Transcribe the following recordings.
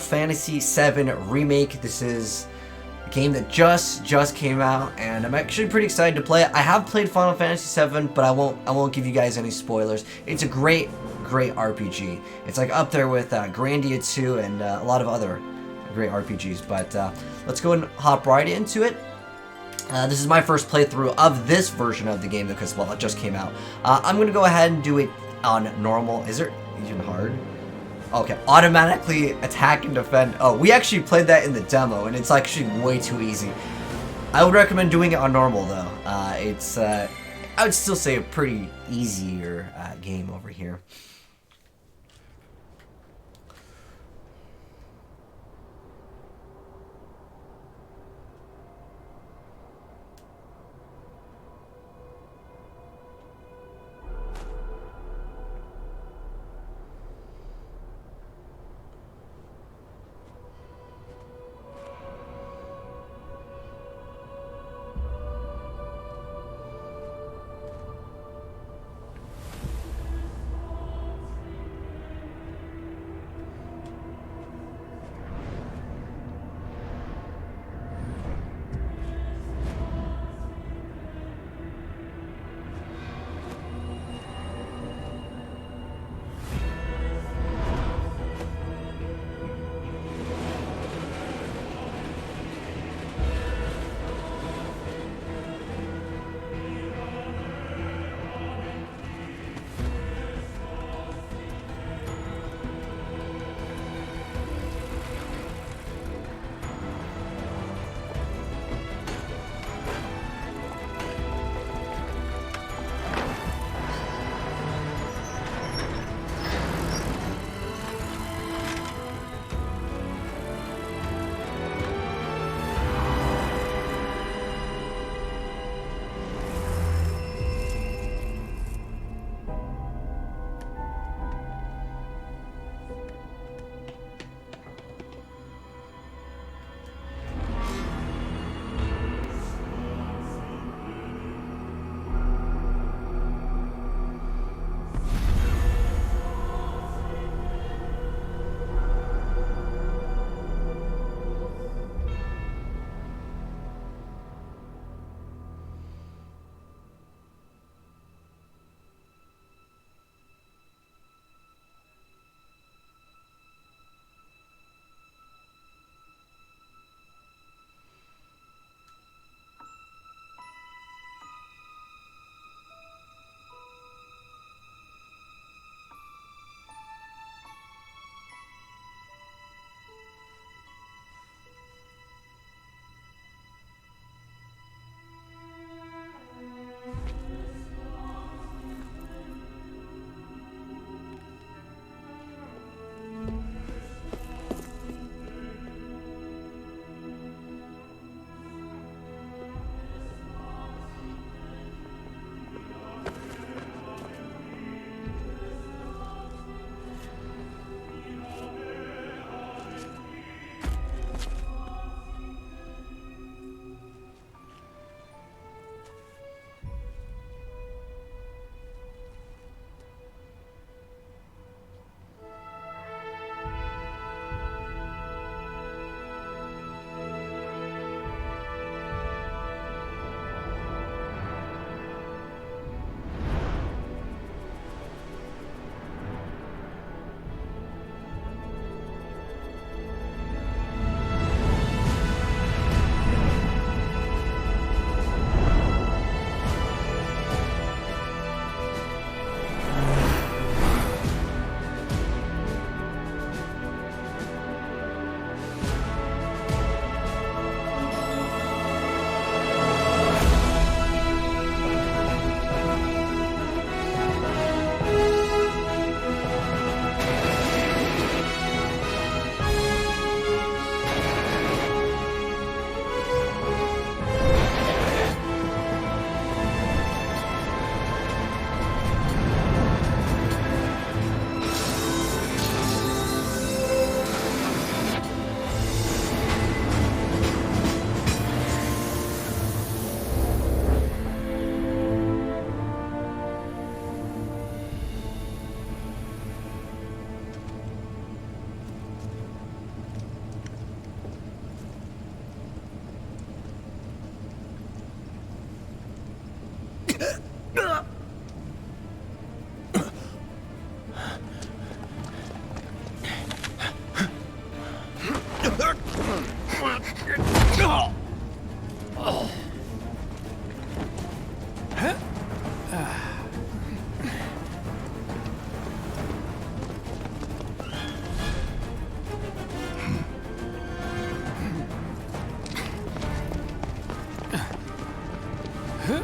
Fantasy VII Remake. This is a game that just came out, and I'm actually pretty excited to play it. I have played Final Fantasy VII, but I won't give you guys any spoilers. It's a great RPG. It's like up there with Grandia 2 and a lot of other great RPGs. But let's go and hop right into it. This is my first playthrough of this version of the game because, well, it just came out. I'm going to go ahead and do it on normal. Is there even hard? Okay, automatically attack and defend. Oh, we actually played that in the demo, and it's actually way too easy. I would recommend doing it on normal, though. It's, I would still say a pretty easier game over here.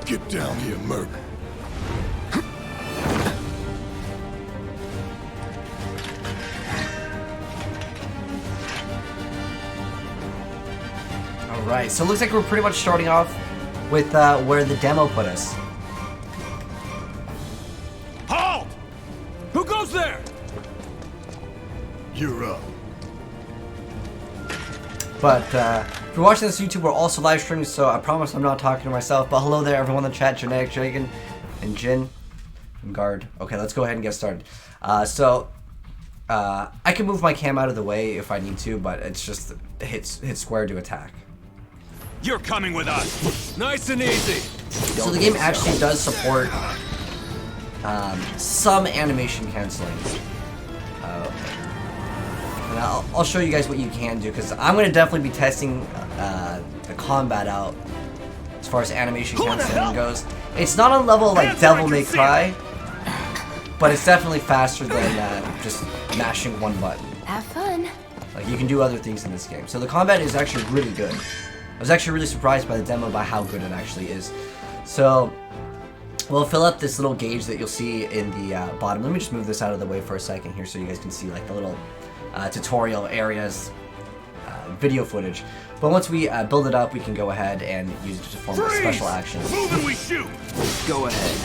Get down here, Merc. Alright, so it looks like we're pretty much starting off with where the demo put us. Halt! Who goes there? You're up. But if you're watching this on YouTube, we're also live streaming, so I promise I'm not talking to myself. But hello there, everyone in the chat, Genetic Dragon and Jin and Guard. Okay, let's go ahead and get started. I can move my cam out of the way if I need to, but it's just hit square to attack. You're coming with us. Nice and easy. So the game actually does support some animation canceling. And I'll show you guys what you can do, because I'm going to definitely be testing the combat out as far as animation canceling goes. It's not on level like Devil May Cry, but it's definitely faster than just mashing one button. Have fun. Like, you can do other things in this game. So the combat is actually really good. I was actually really surprised by the demo by how good it actually is. So we'll fill up this little gauge that you'll see in the bottom. Let me just move this out of the way for a second here so you guys can see like the little tutorial areas, video footage. But once we build it up, we can go ahead and use it to perform a special action. Move and we shoot. Go ahead.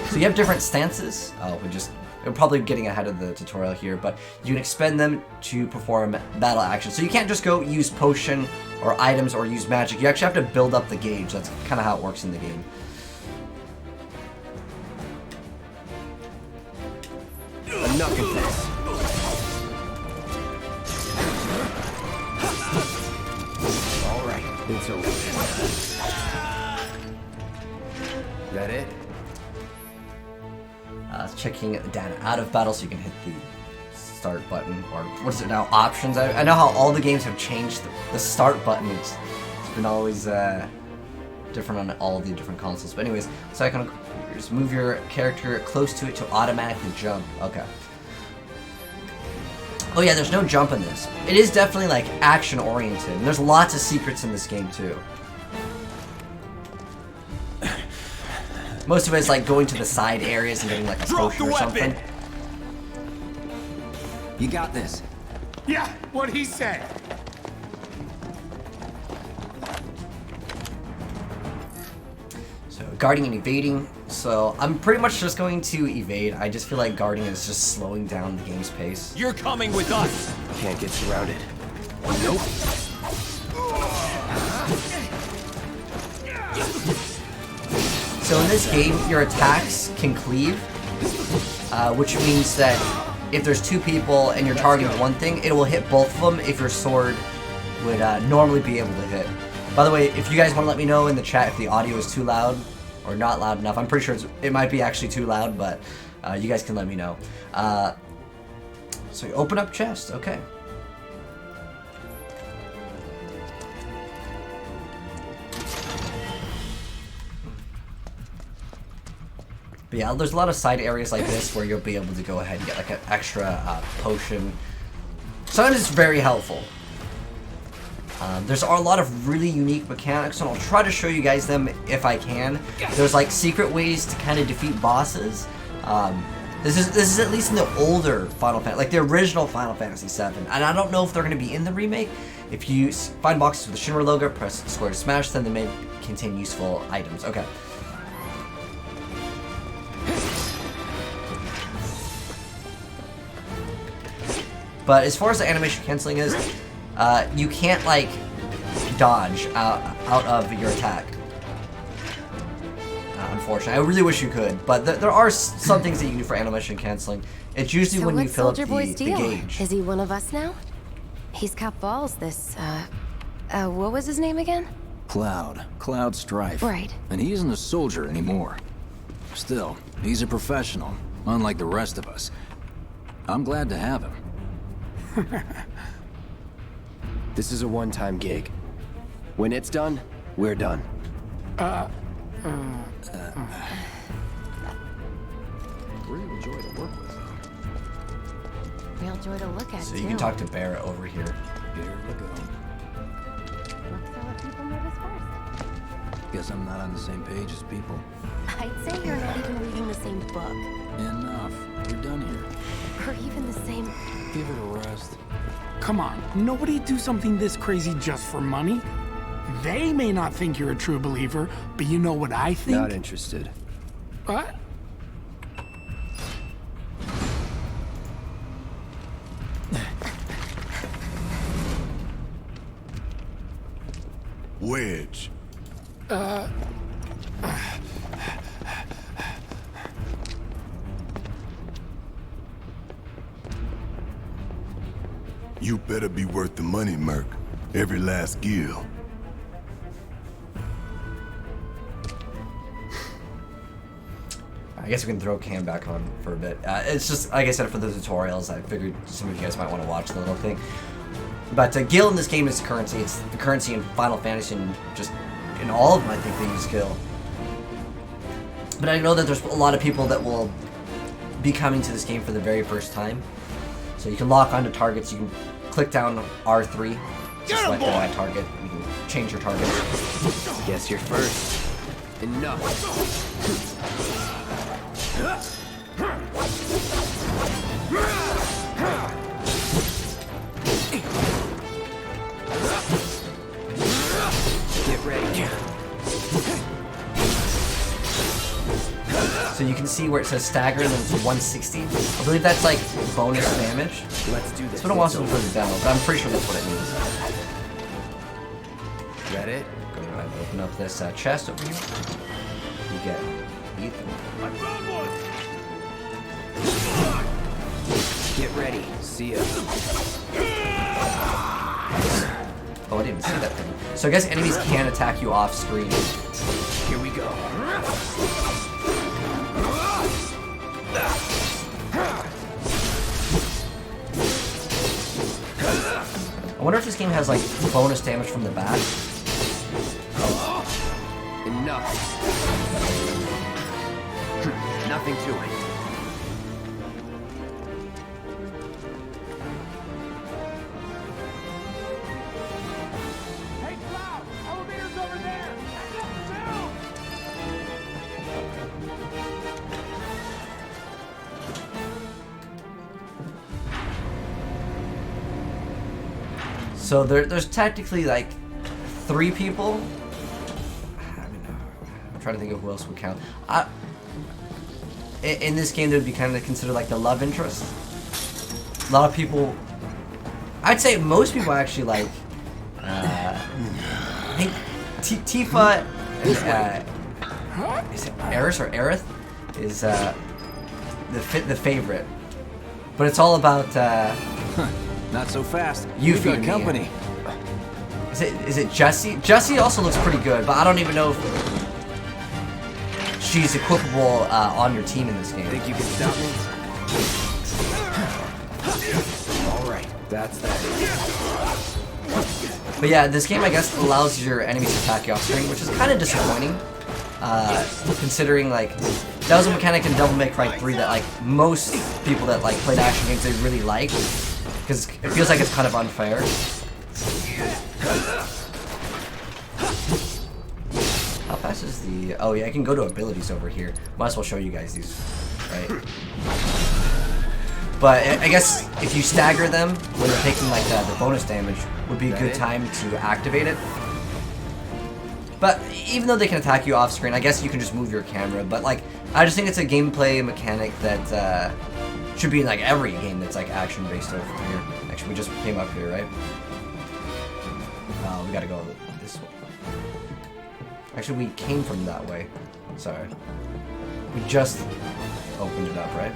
So you have different stances. We're probably getting ahead of the tutorial here, but you can expend them to perform battle actions. So you can't just go use potion or items or use magic. You actually have to build up the gauge. That's kind of how it works in the game. Enough of this. All right, it's over. That it? Checking data out of battle, so you can hit the start button, or what is it now, options. I know how all the games have changed the start button. It's been always different on all the different consoles. But anyways, so I can just move your character close to it to automatically jump. Okay. Oh yeah, there's no jump in this. It is definitely like action oriented, and there's lots of secrets in this game too. Most of it is like going to the side areas and getting like a potion or something. You got this. Yeah, what he said. So guarding and evading. So I'm pretty much just going to evade. I just feel like guarding is just slowing down the game's pace. You're coming with us. Can't get surrounded. Nope. So in this game, your attacks can cleave, which means that if there's two people and you're targeting one thing, it will hit both of them if your sword would normally be able to hit. By the way, if you guys want to let me know in the chat if the audio is too loud or not loud enough, I'm pretty sure it might be actually too loud, but you guys can let me know. So you open up chest, okay. But yeah, there's a lot of side areas like this where you'll be able to go ahead and get like an extra potion. Sometimes it's very helpful. There's a lot of really unique mechanics, and I'll try to show you guys them if I can. There's like secret ways to kind of defeat bosses. This is at least in the older Final Fantasy, like the original Final Fantasy VII. And I don't know if they're going to be in the remake. If you find boxes with the Shinra logo, press square to smash them. They may contain useful items. Okay. But as far as the animation canceling is, you can't like dodge out of your attack. Unfortunately, I really wish you could, but there are some things that you can do for animation canceling. It's usually when you fill up the gauge. Is he one of us now? He's Cap Balls, this, what was his name again? Cloud Strife. Right. And he isn't a soldier anymore. Still, he's a professional, unlike the rest of us. I'm glad to have him. This is a one-time gig. When it's done, we're done. Real joy to work with. Real joy to look at, So you can talk to Barrett over here. Here we go. Let's let people notice first. Guess I'm not on the same page as people. I'd say you're not even reading the same book. Enough. We're done here. Or even the same... Give it a rest. Come on, nobody do something this crazy just for money. They may not think you're a true believer, but you know what I think? Not interested. What? Wedge. You better be worth the money, Merc. Every last gill. I guess we can throw Cam back on for a bit. It's just, like I said, for the tutorials, I figured some of you guys might want to watch the little thing. But Gil in this game is currency. It's the currency in Final Fantasy, and just in all of them, I think they use Gil. But I know that there's a lot of people that will be coming to this game for the very first time. So you can lock onto targets. You can click down R3 to select the right target. You can change your target. Guess you're first. Enough. Get ready. So you can see where it says stagger and then it's 160. I believe that's like bonus damage. Let's do this. It's been a while since we played the demo, but I'm pretty sure that's what it means. Got it? Go ahead and open up this chest over here. You get Ethan. Get ready. See ya. Oh, I didn't even see that thing. So I guess enemies can attack you off screen. Here we go. I wonder if this game has like bonus damage from the back. Enough. Nothing to it. Hey, Cloud! Elevator's over there! So there's technically like 3 people. I mean, I'm trying to think of who else would count. In this game, they would be kind of considered like the love interest. A lot of people, I'd say most people actually like. I think Tifa, is it Eris or Aerith, is the favorite. But it's all about. Not so fast. You've got got company. Is it Jessie? Jessie also looks pretty good, but I don't even know if she's equipable on your team in this game. Think you can stop me? All right, that's that. But yeah, this game I guess allows your enemies to attack you off screen, which is kind of disappointing, considering like that was a mechanic in Devil May Cry 3 that like most people that like played action games they really like, because it feels like it's kind of unfair. How fast is the... Oh yeah, I can go to abilities over here. Might as well show you guys these, right? But I guess if you stagger them when they're taking like the bonus damage, would be a good time to activate it. But even though they can attack you off screen, I guess you can just move your camera. But like, I just think it's a gameplay mechanic that should be in like every game that's like action based over here. Actually, we just came up here, right? We gotta go this way. Actually, we came from that way. Sorry. We just opened it up, right?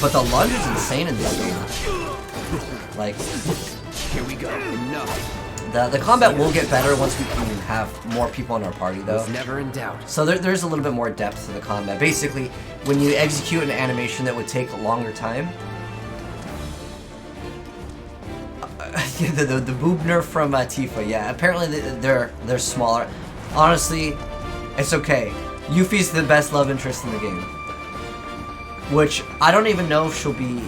But the lunge is insane in this game. Like, Here we go. Enough. the combat will get better once we can have more people in our party, though. Was never in doubt. So there's a little bit more depth to the combat. Basically, when you execute an animation that would take a longer time, the boob nerf from Tifa, yeah, apparently they're smaller. Honestly, it's okay. Yuffie's the best love interest in the game. which I don't even know if she'll be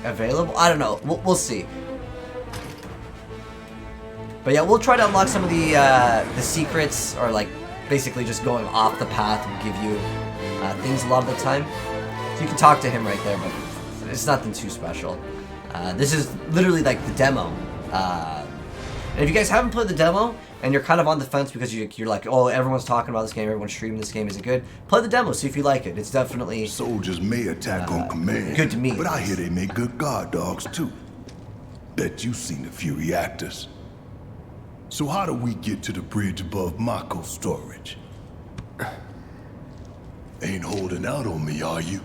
available. I don't know. We'll see. But yeah, we'll try to unlock some of the secrets, or like basically just going off the path will give you things a lot of the time. So you can talk to him right there, but it's nothing too special. This is literally like the demo. And if you guys haven't played the demo and you're kind of on the fence because you're like, oh, everyone's talking about this game, everyone's streaming this game, is it good? Play the demo, see if you like it. It's definitely Soldiers may attack on command, good to me. but I hear they make good guard dogs too. Bet you've seen a few reactors. So how do we get to the bridge above Mako storage? Ain't holding out on me, are you?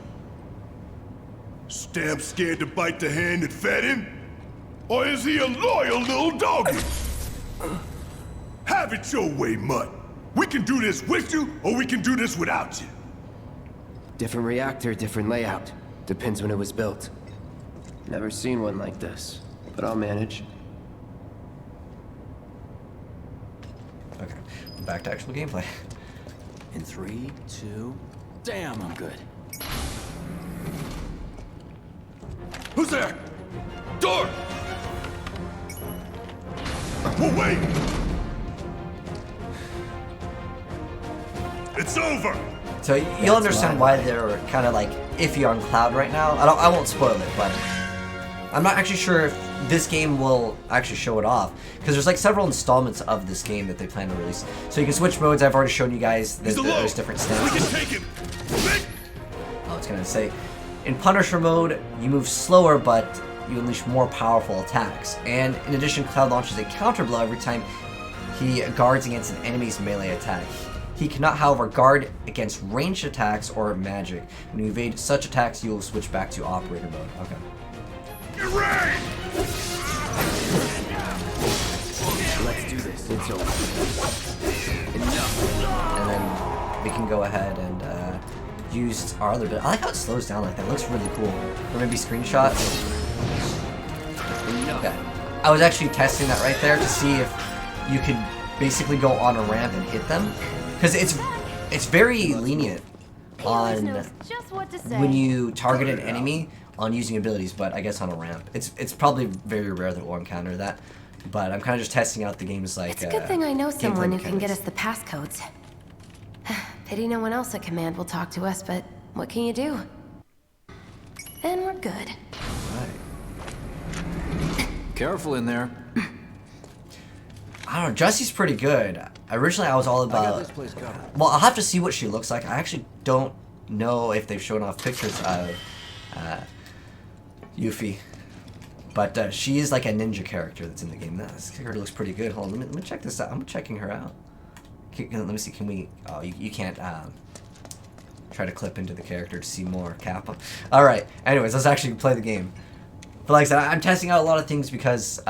Stamp scared to bite the hand that fed him? Or is he a loyal little doggy? Have it your way, Mutt. We can do this with you, or we can do this without you. Different reactor, different layout. Depends when it was built. Never seen one like this, but I'll manage. Okay, back to actual gameplay. In 3, 2... Damn, I'm good. Who's there? Door! Oh, wait! It's over! So you'll understand why they're kind of like iffy on Cloud right now. I won't spoil it, but I'm not actually sure if this game will actually show it off, because there's like several installments of this game that they plan to release. So you can switch modes. I've already shown you guys that there's different stances. We can take him! Oh, it's gonna say, in Punisher mode, you move slower, but you unleash more powerful attacks. And in addition, Cloud launches a counter blow every time he guards against an enemy's melee attack. He cannot, however, guard against ranged attacks or magic. When you evade such attacks, you will switch back to operator mode. Okay. Get ready! Let's do this. It's over. And then we can go ahead and use our other bit. I like how it slows down like that. It looks really cool. Or maybe screenshots. Okay. I was actually testing that right there to see if you could basically go on a ramp and hit them. Because it's very lenient on when you target an enemy on using abilities, but I guess on a ramp. It's probably very rare that we'll encounter that. But I'm kind of just testing out the game's like It's a good thing I know someone who can get mechanics. us the passcodes. Pity no one else at command will talk to us, but what can you do? Then we're good. Right. Careful in there. I don't know, Jesse's pretty good. Originally I was all I got about... this place covered. Well, I'll have to see what she looks like. I actually don't know if they've shown off pictures of Yuffie. But she is like a ninja character that's in the game. This character looks pretty good. Hold on, let me check this out. I'm checking her out. Let me see, can we... Oh, you can't try to clip into the character to see more Kappa. Alright, anyways, let's actually play the game. But like I said, I'm testing out a lot of things because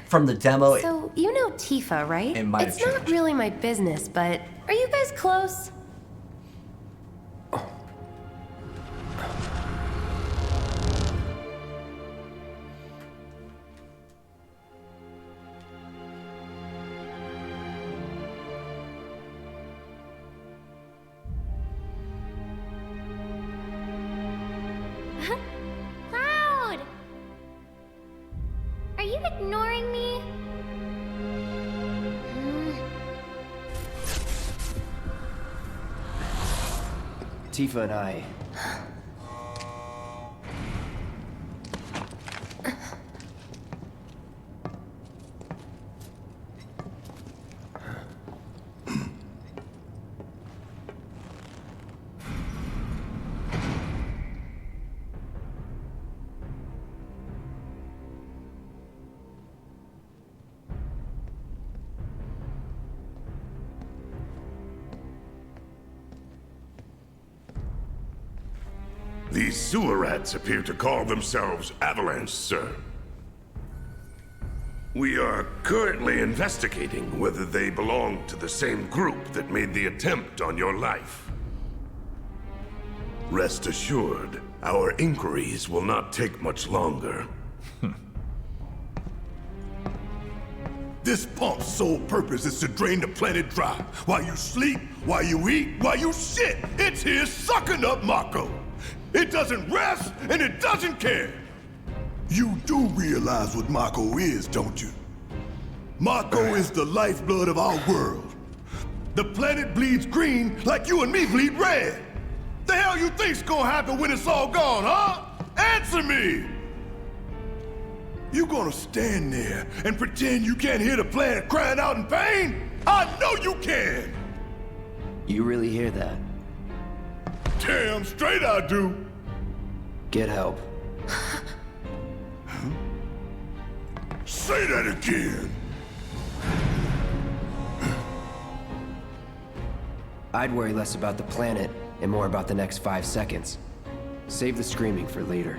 from the demo... So, you know Tifa, right? It might have It's not changed. really my business, but are you guys close? Cloud! Are you ignoring me? Tifa and I... These sewer rats appear to call themselves Avalanche, sir. We are currently investigating whether they belong to the same group that made the attempt on your life. Rest assured, our inquiries will not take much longer. This pump's sole purpose is to drain the planet dry. While you sleep, while you eat, while you shit, it's here sucking up Mako. It doesn't rest, and it doesn't care. You do realize what Mako is, don't you? Mako is the lifeblood of our world. The planet bleeds green like you and me bleed red. The hell you think's gonna happen when it's all gone, huh? Answer me! You gonna stand there and pretend you can't hear the planet crying out in pain? I know you can! You really hear that? Damn straight I do! Get help. Say that again! I'd worry less about the planet and more about the next 5 seconds. Save the screaming for later.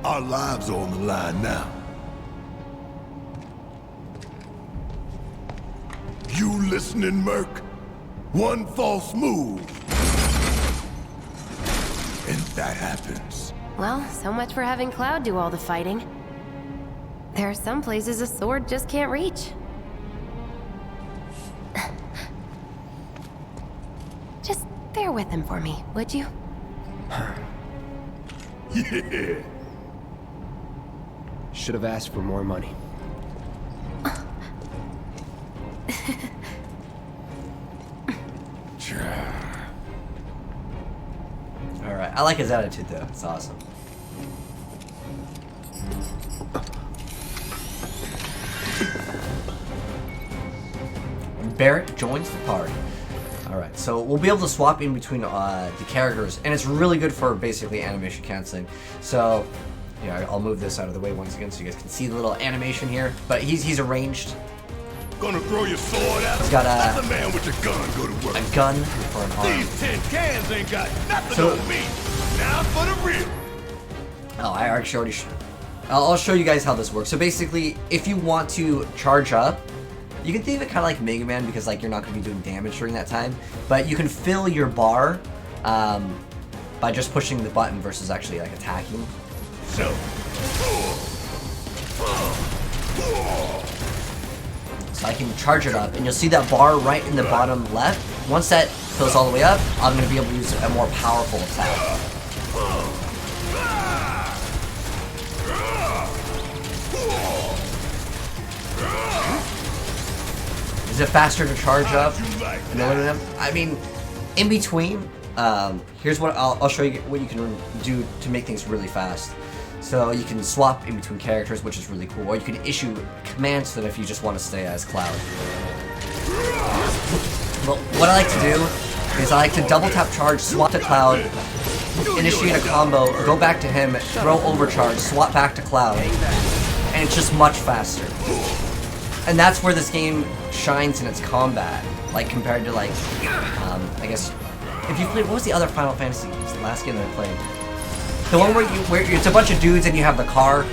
Our lives are on the line now. You listening, Merc? One false move. And that happens. Well, so much for having Cloud do all the fighting. There are some places a sword just can't reach. Just bear with him for me, would you? Yeah. Should have asked for more money. Alright, I like his attitude though, it's awesome. Barrett joins the party. Alright, so we'll be able to swap in between the characters, and it's really good for basically animation canceling. So, yeah, I'll move this out of the way once again so you guys can see the little animation here. But he's arranged. Gonna throw your sword at him? He's got Let the man with the gun go to work. a gun for an arm. These tin cans ain't got nothing So- on me. Now for the real. Oh, I actually already I'll show you guys how this works. So basically, if you want to charge up, you can think of it kind of like Mega Man because like you're not going to be doing damage during that time. But you can fill your bar by just pushing the button versus actually like attacking. So. So I can charge it up, and you'll see that bar right in the bottom left. Once that fills all the way up, I'm going to be able to use a more powerful attack. Is it faster to charge up and load them? I mean, in between, here's what I'll show you what you can do to make things really fast. So you can swap in between characters, which is really cool, or you can issue commands to them if you just want to stay as Cloud. But what I like to do is I like to double tap charge, swap to Cloud, initiate a combo, go back to him, throw overcharge, swap back to Cloud, and it's just much faster. And that's where this game shines in its combat, like compared to like, I guess, if you played, what was the other Final Fantasy? It's the last game that I played. The one where it's a bunch of dudes and you have the car.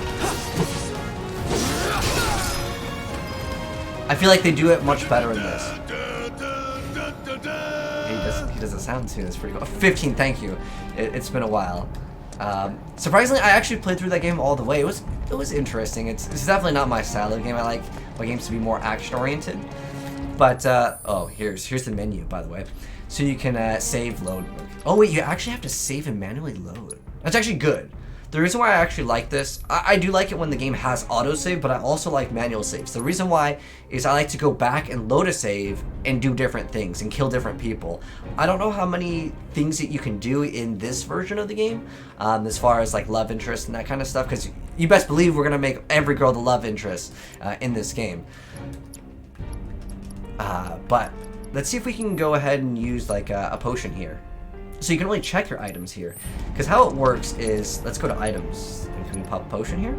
I feel like they do it much better in this. He does a sound too. That's pretty cool. 15, thank you. It's been a while. Surprisingly, I actually played through that game all the way. It was interesting. It's definitely not my style of game. I like my games to be more action oriented. But oh, here's the menu, by the way. So you can save, load. Oh wait, you actually have to save and manually load. That's actually good. The reason why I actually like this, I do like it when the game has autosave, but I also like manual saves. The reason why is I like to go back and load a save and do different things and kill different people. I don't know how many things that you can do in this version of the game, as far as like love interest and that kind of stuff, because you best believe we're going to make every girl the love interest in this game. But let's see if we can go ahead and use like a potion here. So you can only check your items here. Because how it works is, let's go to items. Can we pop a potion here?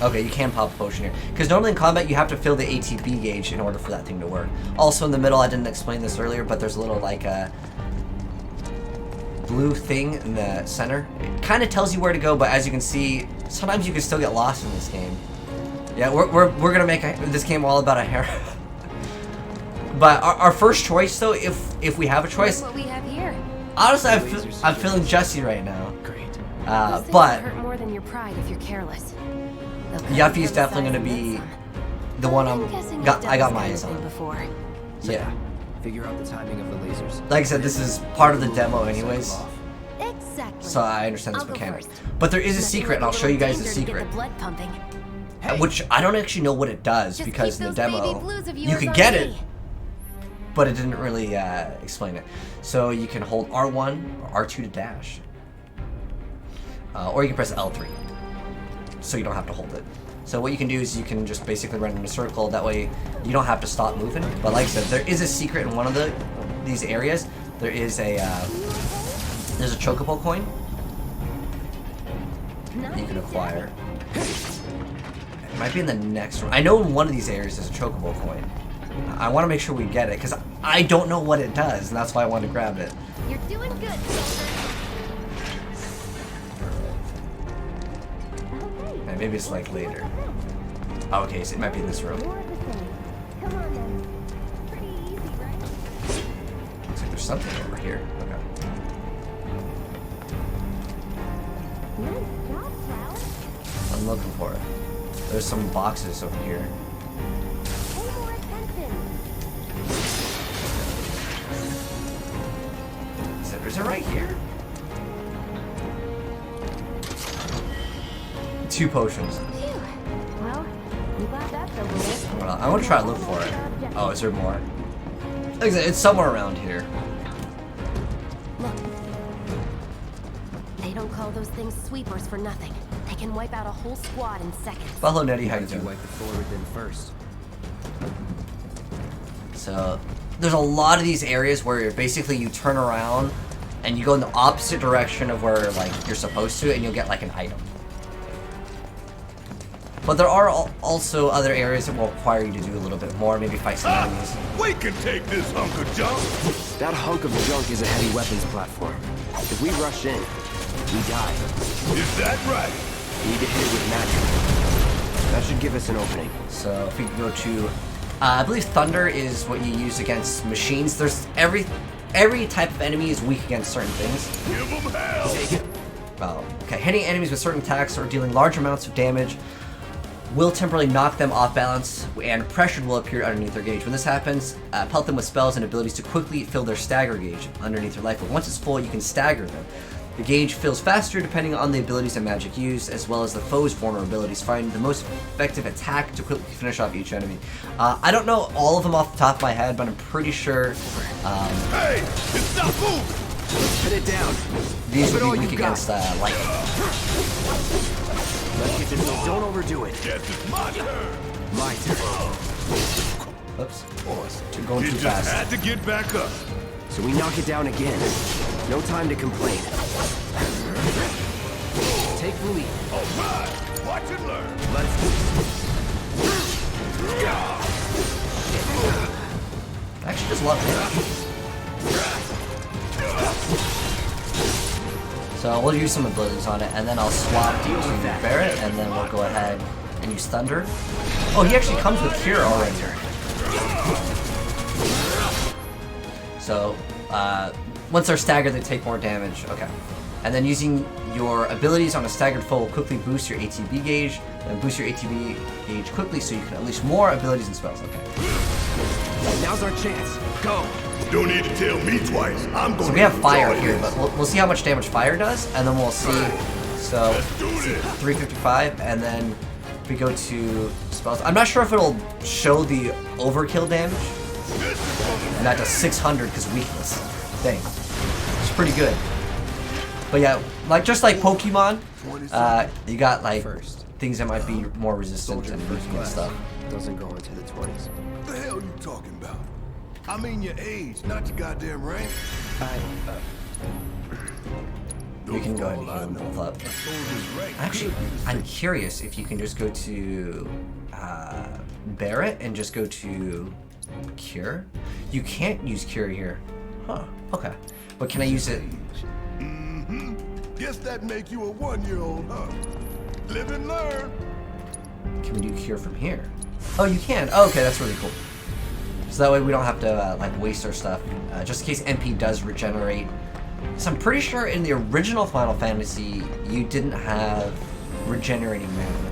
Okay, you can pop a potion here. Because normally in combat you have to fill the ATB gauge in order for that thing to work. Also in the middle, I didn't explain this earlier, but there's a little like blue thing in the center. It kind of tells you where to go, but as you can see, sometimes you can still get lost in this game. Yeah, we're gonna make this game all about a hair. But our first choice, though, if we have a choice, What we have here. honestly, I'm feeling Jesse right now. Great. Those things But hurt more than your pride if you're careless. Yuffie's definitely going to be the one I got my eyes on. Before. So yeah. Figure out the timing of the lasers. Like I said, this is part of the demo anyways. Exactly. So I understand this I'll go mechanic. first. But there is a Nothing secret, like and I'll a show you guys the little danger to secret. get the blood pumping. Which I don't actually know what it does, Just because keep in the those baby demo, blues of you yours could on get me. it, but it didn't really explain it. So you can hold R1 or R2 to dash. Or you can press L3, so you don't have to hold it. So what you can do is you can just basically run in a circle, that way you don't have to stop moving. But like I said, there is a secret in one of these areas. There is a, there's a chocobo coin you can acquire. It might be in the next room. I know in one of these areas there's a chocobo coin. I want to make sure we get it, because I don't know what it does, and that's why I wanted to grab it. You're doing good. And maybe it's like later. Oh, okay, so it might be in this room. Come on then. Pretty easy, right? Looks like there's something over here. Okay. Nice job, Cloud. I'm looking for it. There's some boxes over here. Pay more attention. Is it right here? 2 potions. Phew. Well, I'm glad that's over with. Well, I want to try to look for it. Oh, is there more? Like I said, it's somewhere around here. Look. They don't call those things sweepers for nothing. They can wipe out a whole squad in seconds. Well, hello, Nettie. How you You doing? wipe the floor with them first. So, there's a lot of these areas where basically you turn around and you go in the opposite direction of where like you're supposed to, and you'll get like an item. But there are also other areas that will require you to do a little bit more, maybe fight some enemies. We can take this hunk of junk. That hunk of junk is a heavy weapons platform. If we rush in, we die. Is that right? We need to hit it with magic. That should give us an opening. So if we go to, I believe thunder is what you use against machines. There's every type of enemy is weak against certain things. Give them hell. Take it. Oh, okay. Hitting enemies with certain attacks or dealing large amounts of damage will temporarily knock them off balance, and pressure will appear underneath their gauge. When this happens, pelt them with spells and abilities to quickly fill their stagger gauge underneath their life. But once it's full, you can stagger them. The gauge fills faster depending on the abilities and magic used, as well as the foe's vulnerabilities. Find the most effective attack to quickly finish off each enemy. I don't know all of them off the top of my head, but I'm pretty sure Hey, it's not moving. Put it down. these Give it would all be weak you got. against lightning. Let's get this. Don't overdo it. Guess it's my turn. My turn. Oops. Going You too just fast. had to get back up. So we knock it down again. No time to complain. Take the lead. All right, watch and learn. Let's I actually just love it. So we'll use some abilities on it, and then I'll swap to Barret, and then we'll go ahead and use Thunder. Oh, he actually comes with Cure already. So, once they're staggered, they take more damage. Okay. And then using your abilities on a staggered foe will quickly boost your ATB gauge, and boost your ATB gauge quickly so you can unleash more abilities and spells. Okay. Now's our chance. Go. Don't need to tell me twice. I'm going So to we have fire enjoy here, this. but we'll see how much damage fire does, and then we'll see. So, Let's do this. 355, and then if we go to spells, I'm not sure if it'll show the overkill damage, and that does 600 because weakness. Dang, it's pretty good. But yeah, like just like Pokemon, you got like things that might be more resistant and weak and stuff. Doesn't go into the 20s. What the hell you talking about? I mean your age, not your goddamn rank. We can go ahead and heal them both up. Actually, I'm curious if you can just go to Barret and just go to Cure. You can't use Cure here. Huh, okay. But can I use it? Mm-hmm. Guess that make you a 1-year-old, huh? Live and learn. Can we do Cure from here? Oh, you can. Oh, okay, that's really cool. So that way we don't have to like waste our stuff. Just in case MP does regenerate So I'm pretty sure in the original Final Fantasy, you didn't have regenerating mana.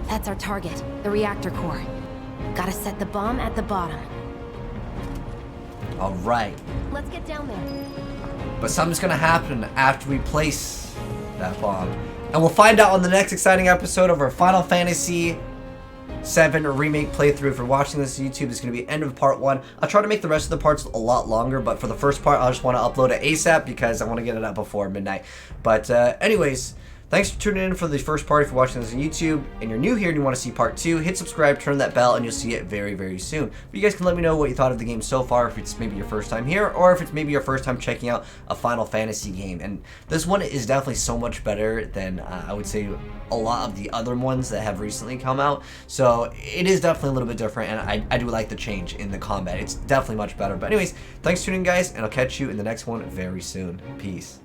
That's our target, the reactor core. Gotta set the bomb at the bottom. All right. Let's get down there. But something's gonna happen after we place that bomb. And we'll find out on the next exciting episode of our Final Fantasy VII Remake playthrough. If you're watching this on YouTube, it's gonna be end of part 1. I'll try to make the rest of the parts a lot longer, but for the first part, I just want to upload it ASAP because I want to get it up before midnight. But anyways, thanks for tuning in for the first part. If you're watching this on YouTube and you're new here and you want to see part 2, hit subscribe, turn that bell, and you'll see it very, very soon. But you guys can let me know what you thought of the game so far, if it's maybe your first time here, or if it's maybe your first time checking out a Final Fantasy game. And this one is definitely so much better than, I would say, a lot of the other ones that have recently come out. So it is definitely a little bit different, and I do like the change in the combat. It's definitely much better. But anyways, thanks for tuning in, guys, and I'll catch you in the next one very soon. Peace.